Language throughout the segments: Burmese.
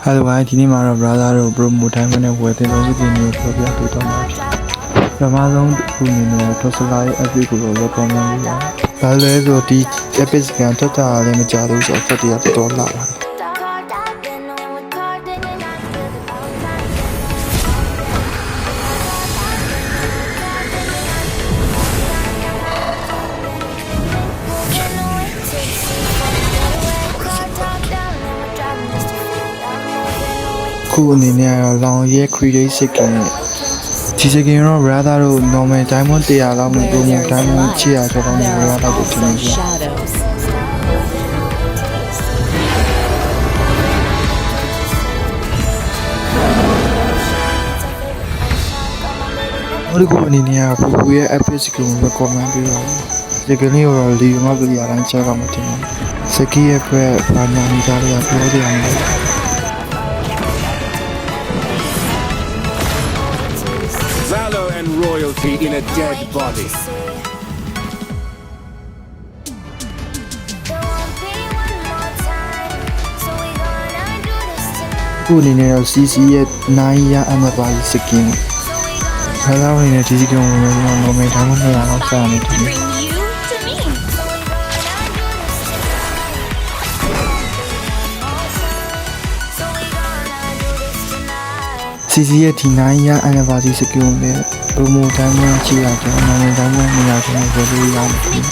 Hello guys ဒီနေ့မှာတော့ brother တို့ promo time နဲ့ဝယ်တဲ့လုံးစကင်တွေကိုပြောပြပေးတော့မှာဖြစ်ပထမဆုံးခုအနေနဲ့ Tesla ရဲ့ epic ကို recommend လုပ်ရအောင်ဒါလည်းဆိုဒီ epic ကထွက်တာလည်းမကြဘူးဆိုတော့တရားတော်လာပါတယ်ခုအနေနဲ့တော့လောင်ရဲ create skin နဲ့ဒီစကင်တော့ brother တို့ normal diamond 100လောက်နဲ့ promo diamond 600ကျော်လောက်နဲ့ဝယ်ရတော့တင်နေပြီဒီခုအနေနဲ့ပူပူရဲ့ epic ကို recommend ပေးပါမယ်ဒီကနေ့တော့လီမဘလီအတိုင်းချက်ကမတင်ဘူးစကီရဲ့ဘက်ဘာညာနေကြရပြောကြရတယ်Valor and royalty in a dead body. ခုအနေနဲ့တော့ CC ရဲ့9ရ anniversary skin ခါလာဝင်နေဒီစကင်ဝင်နေတော့ normal တိုင်းမှာ200လောက်စနေတယ်CC ရဲ့ဒီ9ရ anniversary skin နဲ့ promo time မှာချီရတော့ normal တိုင်းမှာ200ကျော်နဲ့ဝယ်လို့ရမယ်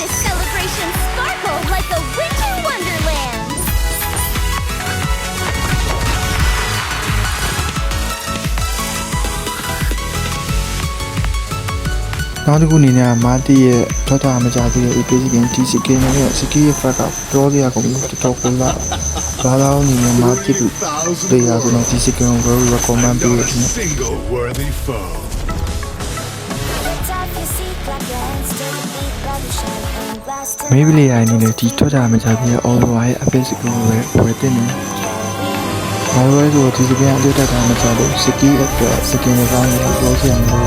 နောက်တစ်ခုအနေနဲ့မာတီရဲ့ထွက်တာမကြသေးတဲ့ epic skin ဒီ skin နဲ့ skin ရဲ့ fact ကပြောစရာကုန်ပြီတော်ကိုလာဘာသာအနေနဲ့မာတီကိုတရားဆိုတော့ဒီ skin ကို recommend ပေးတယ် Single worthy foe. မေးပလီအနေနဲ့ဒီထွက်တာမကြသေးတဲ့ Aurora ရဲ့ epic skin ကိုဝယ်တင်နေဘာလို့လဲဆိုတော့ဒီ skin အတွေ့အကြုံမကြလို့ skin အတွက် skin တွေကောင်းတယ်ပြောစရာမလို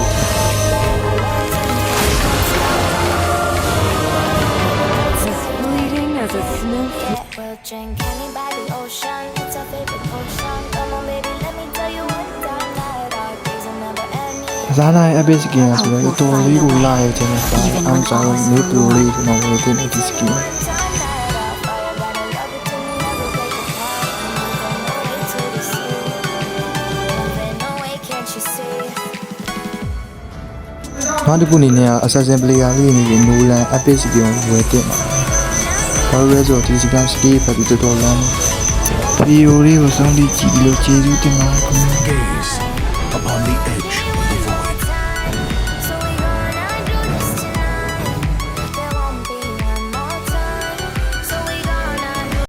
Drink anybody ocean, it's our favorite potion. Come on, baby, let me tell you what time night our days are never ending. ဇာနာရဲ့ epic skin ဆိုတော့တော်လေးကိုလာရခြင်းနဲ့ပါအောင်စားလို့နေပလိုလေးကျွန်တော်ဝယ်တင်တဲ့ဒီ skin နောက်တစ်ခုအနေနဲ့ assassin player လေးအနေနဲ့ Nolan epic skin ကိုဝယ်တင်ပါဘာလို့လဲဆိုတော့ဒီစကားစကေးပဲတော်တော်လမ်းဗီဒီယိုလေးကိုစောင့်ကြည့်လို့ကျေးဇူးတင်ပါတယ်ခင်ဗျာ